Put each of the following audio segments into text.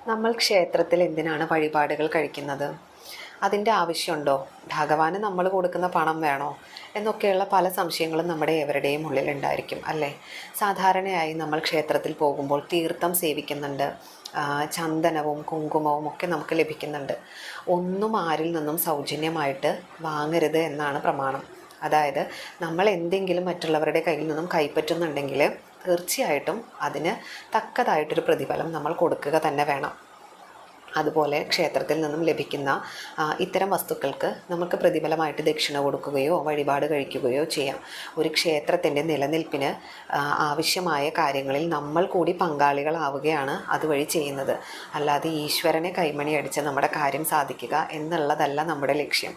നമ്മൾ ക്ഷേത്രത്തിൽ എന്തിനാണ് വഴിപാടുകൾ കഴിക്കുന്നത്? അതിൻ്റെ ആവശ്യമുണ്ടോ? ഭഗവാന് നമ്മൾ കൊടുക്കുന്ന പണം വേണോ? എന്നൊക്കെയുള്ള പല സംശയങ്ങളും നമ്മുടെ എവരുടെയും ഉള്ളിലുണ്ടായിരിക്കും അല്ലേ? സാധാരണയായി നമ്മൾ ക്ഷേത്രത്തിൽ പോകുമ്പോൾ തീർത്ഥം സേവിക്കുന്നുണ്ട്, ചന്ദനവും കുങ്കുമവും ഒക്കെ നമുക്ക് ലഭിക്കുന്നുണ്ട്. ഒന്നും ആരിൽ നിന്നും സൗജന്യമായിട്ട് വാങ്ങരുത് എന്നാണ് പ്രമാണം. അതായത് നമ്മൾ എന്തെങ്കിലും മറ്റുള്ളവരുടെ കയ്യിൽ നിന്നും കൈപ്പറ്റുന്നുണ്ടെങ്കിൽ തീർച്ചയായിട്ടും അതിന് തക്കതായിട്ടൊരു പ്രതിഫലം നമ്മൾ കൊടുക്കുക തന്നെ വേണം. അതുപോലെ ക്ഷേത്രത്തിൽ നിന്നും ലഭിക്കുന്ന ഇത്തരം വസ്തുക്കൾക്ക് നമുക്ക് പ്രതിഫലമായിട്ട് ദക്ഷിണ കൊടുക്കുകയോ വഴിപാട് കഴിക്കുകയോ ചെയ്യാം. ഒരു ക്ഷേത്രത്തിൻ്റെ നിലനിൽപ്പിന് ആവശ്യമായ കാര്യങ്ങളിൽ നമ്മൾ കൂടി പങ്കാളികളാവുകയാണ് അതുവഴി ചെയ്യുന്നത്. അല്ലാതെ ഈശ്വരനെ കൈമണി അടിച്ച് നമ്മുടെ കാര്യം സാധിക്കുക എന്നുള്ളതല്ല നമ്മുടെ ലക്ഷ്യം.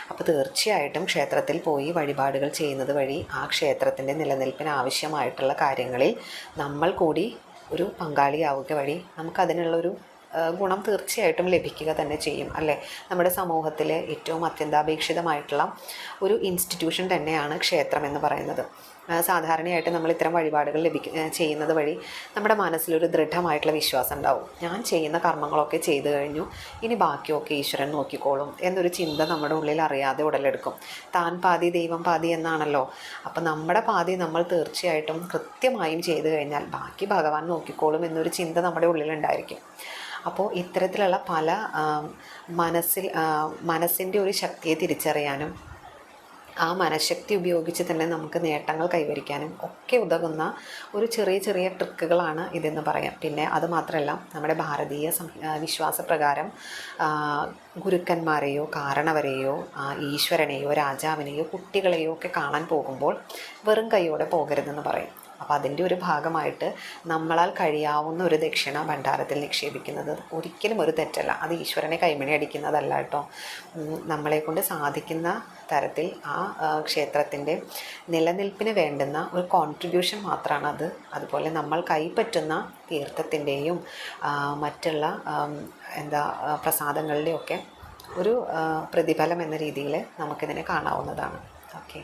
അപ്പോൾ തീർച്ചയായിട്ടും ക്ഷേത്രത്തിൽ പോയി വഴിപാടുകൾ ചെയ്യുന്നത് വഴി ആ ക്ഷേത്രത്തിൻ്റെ നിലനിൽപ്പിന് ആവശ്യമായിട്ടുള്ള കാര്യങ്ങളിൽ നമ്മൾ കൂടി ഒരു പങ്കാളിയാവുക വഴി നമുക്കതിനുള്ളൊരു ഗുണം തീർച്ചയായിട്ടും ലഭിക്കുക തന്നെ ചെയ്യും അല്ലേ? നമ്മുടെ സമൂഹത്തിലെ ഏറ്റവും അത്യന്താപേക്ഷിതമായിട്ടുള്ള ഒരു ഇൻസ്റ്റിറ്റ്യൂഷൻ തന്നെയാണ് ക്ഷേത്രം എന്ന് പറയുന്നത്. സാധാരണയായിട്ട് നമ്മൾ ഇത്തരം വഴിപാടുകൾ ചെയ്യുന്നത് വഴി നമ്മുടെ മനസ്സിലൊരു ദൃഢമായിട്ടുള്ള വിശ്വാസം ഉണ്ടാവും. ഞാൻ ചെയ്യുന്ന കർമ്മങ്ങളൊക്കെ ചെയ്തു കഴിഞ്ഞു, ഇനി ബാക്കിയൊക്കെ ഈശ്വരൻ നോക്കിക്കോളും എന്നൊരു ചിന്ത നമ്മുടെ ഉള്ളിൽ അറിയാതെ ഉടലെടുക്കും. താൻ പാതി ദൈവം പാതി എന്നാണല്ലോ. അപ്പം നമ്മുടെ പാതി നമ്മൾ തീർച്ചയായിട്ടും കൃത്യമായും ചെയ്തു കഴിഞ്ഞാൽ ബാക്കി ഭഗവാൻ നോക്കിക്കോളും എന്നൊരു ചിന്ത നമ്മുടെ ഉള്ളിലുണ്ടായിരിക്കും. അപ്പോൾ ഇത്തരത്തിലുള്ള പല മനസ്സിൻ്റെ ഒരു ശക്തിയെ തിരിച്ചറിയാനും ആ മനഃശക്തി ഉപയോഗിച്ച് തന്നെ നമുക്ക് നേട്ടങ്ങൾ കൈവരിക്കാനും ഒക്കെ ഉതകുന്ന ഒരു ചെറിയ ചെറിയ ട്രിക്കുകളാണ് ഇതെന്ന് പറയാം. പിന്നെ അതുമാത്രമല്ല, നമ്മുടെ ഭാരതീയ വിശ്വാസപ്രകാരം ഗുരുക്കന്മാരെയോ കാരണവരെയോ ഈശ്വരനെയോ രാജാവിനെയോ കുട്ടികളെയോ ഒക്കെ കാണാൻ പോകുമ്പോൾ വെറും കൈയോടെ പോകരുതെന്ന് പറയും. അപ്പോൾ അതിൻ്റെ ഒരു ഭാഗമായിട്ട് നമ്മളാൽ കഴിയാവുന്ന ഒരു ദക്ഷിണ ഭണ്ഡാരത്തിൽ നിക്ഷേപിക്കുന്നത് ഒരിക്കലും ഒരു തെറ്റല്ല. അത് ഈശ്വരനെ കൈമണി അടിക്കുന്നതല്ല കേട്ടോ. നമ്മളെക്കൊണ്ട് സാധിക്കുന്ന തരത്തിൽ ആ ക്ഷേത്രത്തിൻ്റെ നിലനിൽപ്പിന് വേണ്ടുന്ന ഒരു കോൺട്രിബ്യൂഷൻ മാത്രമാണ് അത്. അതുപോലെ നമ്മൾ കൈപ്പറ്റുന്ന തീർത്ഥത്തിൻ്റെയും മറ്റുള്ള പ്രസാദങ്ങളുടെയൊക്കെ ഒരു പ്രതിഫലം എന്ന രീതിയിൽ നമുക്കിതിനെ കാണാവുന്നതാണ്. ഓക്കെ.